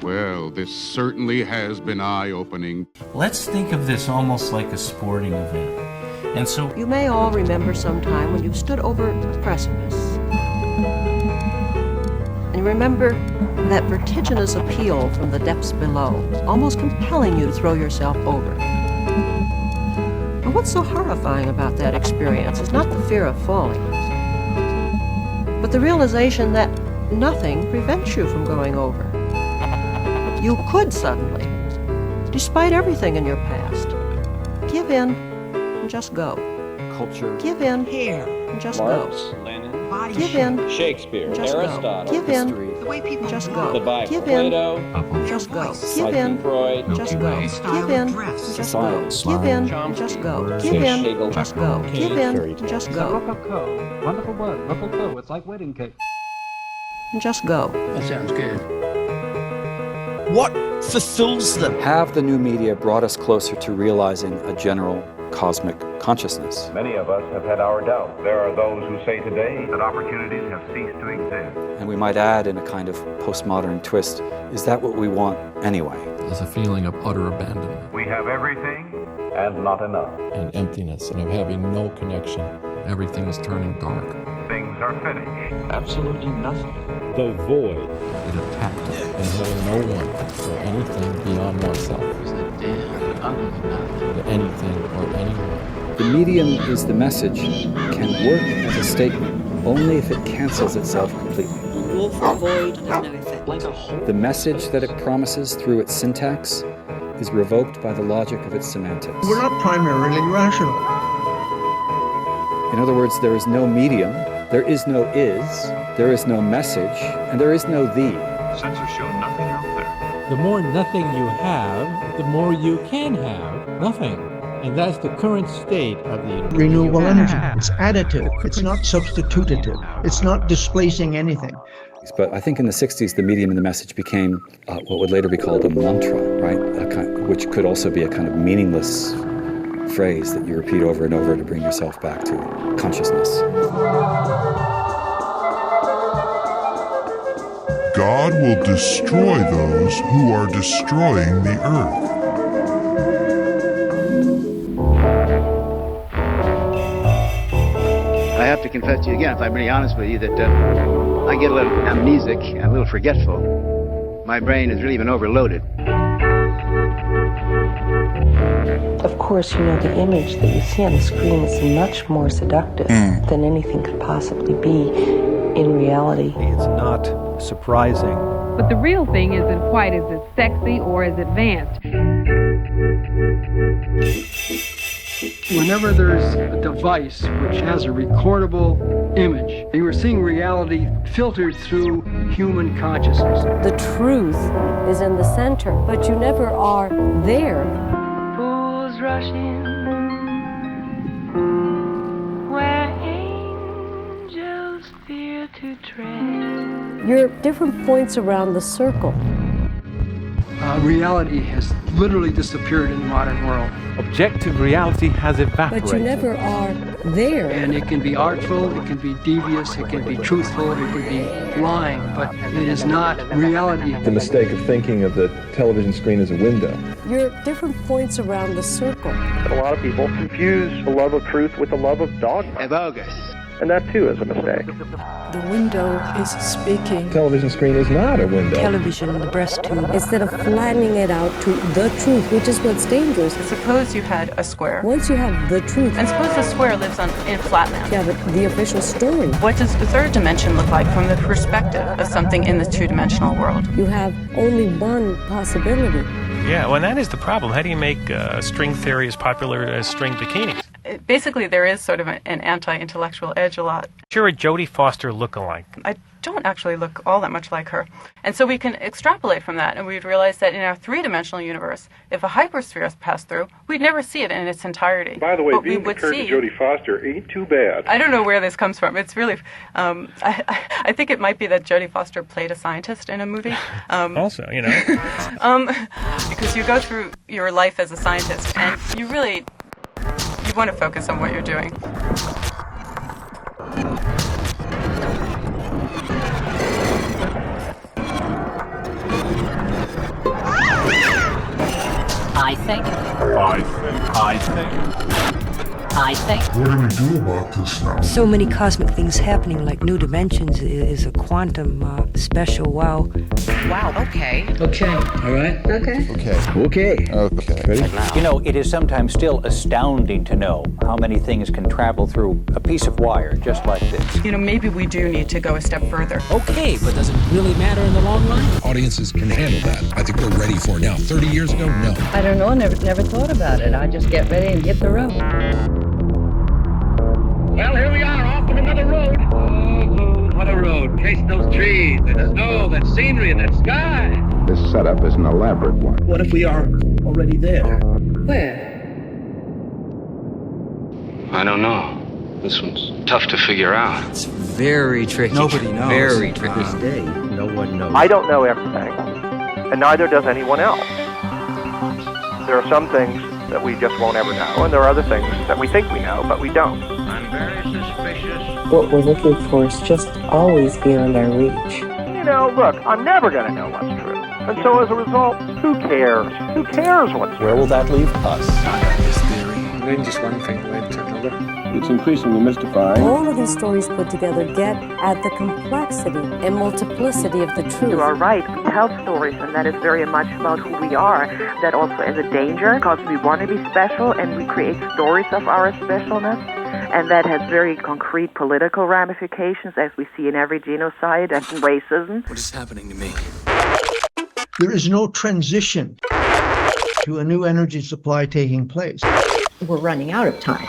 Well, this certainly has been eye-opening. Let's think of this almost like a sporting event. And so You may all remember some time when you've stood over a precipice. And you remember that vertiginous appeal from the depths below, almost compelling you to throw yourself over. And what's so horrifying about that experience is not the fear of falling, but the realization that nothing prevents you from going over. You could suddenly, despite everything in your past, give in and just go. Culture. Give in Here. and just Marx, go. Lenin, Give in, Shakespeare, just Aristotle, go. Give in, history, The way people just walk, go. the Bible, Give in, Plato, just go. Give Sigmund in, Freud, just go. Give in, just go. Give in, just go. Give in, just go. Give in, just go. Rococo. Wonderful word. Rococo. It's like wedding cake. Just go. That sounds good. What fulfills them? Have the new media brought us closer to realizing a general cosmic consciousness? Many of us have had our doubts. There are those who say today that opportunities have ceased to exist. And we might add in a kind of postmodern twist, is that what we want anyway? There's a feeling of utter abandonment. We have everything and not enough. And emptiness, and of having no connection. Everything is turning dark. Things are finished. absolutely nothing. The void. It attacked us, and having no one for anything beyond oneself. The anything or anyone. The medium is the message, can work as a statement only if it cancels itself completely. willful void has no effect. Like a hole. The message that it promises through its syntax is revoked by the logic of its semantics. We're not primarily rational. In other words, there is no medium, there is no message, and there is no thee. Sensors show nothing out there. The more nothing you have, the more you can have nothing. And that's the current state of the universe. Renewable energy. It's additive. It's not substitutative. It's not displacing anything. But I think in the 60s, the medium and the message became what would later be called a mantra, right? Which could also be a kind of meaningless phrase that you repeat over and over to bring yourself back to consciousness. God will destroy those who are destroying the earth. I have to confess to you again, if I'm really honest with you, that I get a little amnesic and a little forgetful. My brain has really been overloaded. Of course, you know, the image that you see on the screen is much more seductive than anything could possibly be in reality. It's not surprising. But the real thing isn't quite as sexy or as advanced. Whenever there's a device which has a recordable image, you are seeing reality filtered through human consciousness. The truth is in the center, but you never are there. Fools rush in where angels fear to tread. You're at different points around the circle. Reality has literally disappeared in the modern world. Objective reality has evaporated. But you never are there. And it can be artful, it can be devious, it can be truthful, it can be lying, but it is not reality. The mistake of thinking of the television screen as a window. You're at different points around the circle. A lot of people confuse the love of truth with the love of dogma. Bogus. And that too is a mistake. The window is speaking. Television screen is not a window. Television, the breast tube. Instead of flattening it out to the truth, which is what's dangerous. Suppose you had a square. Once you have the truth. And suppose the square lives in a flat land. Yeah, but the official story. What does the third dimension look like from the perspective of something in the two-dimensional world? You have only one possibility. Yeah, well, that is the problem. How do you make string theory as popular as string bikinis? Basically, there is sort of an anti-intellectual edge a lot. You're a Jodie Foster lookalike. I don't actually look all that much like her. And so we can extrapolate from that, and we'd realize that in our three-dimensional universe, if a hypersphere passed through, we'd never see it in its entirety. By the way, what being compared to Jodie Foster ain't too bad. I don't know where this comes from. It's really... I think it might be that Jodie Foster played a scientist in a movie. Also, you know. Because you go through your life as a scientist, and you really... You want to focus on what you're doing. I think. What do we do about this now? So many cosmic things happening, like new dimensions is a quantum special wow. Wow, okay. Okay. All right. Okay. Okay. Ready? You know, it is sometimes still astounding to know how many things can travel through a piece of wire just like this. You know, maybe we do need to go a step further. Okay, but does it really matter in the long run? Audiences can handle that. I think we're ready for it now. 30 years ago, no. I don't know, never thought about it. I just get ready and hit the road. Well, here we are, off on another road. Oh, what a road. Chase those trees, that snow, that scenery, and that sky. This setup is an elaborate one. What if we are already there? Where? I don't know. This one's tough to figure out. It's very tricky. Nobody knows. Very tricky. To this day, no one knows. I don't know everything, and neither does anyone else. There are some things that we just won't ever know, and there are other things that we think we know, but we don't. I'm very suspicious. What we're looking for is just always beyond our reach. You know, look, I'm never going to know what's true. And so as a result, who cares? Who cares what's true? Where will that leave us? This theory. Maybe just one thing, maybe turn another. It's increasingly mystifying. All of these stories put together get at the complexity and multiplicity of the truth. You are right. We tell stories, and that is very much about who we are. That also is a danger, because we want to be special, and we create stories of our specialness. And that has very concrete political ramifications, as we see in every genocide and racism. What is happening to me? There is no transition to a new energy supply taking place. We're running out of time.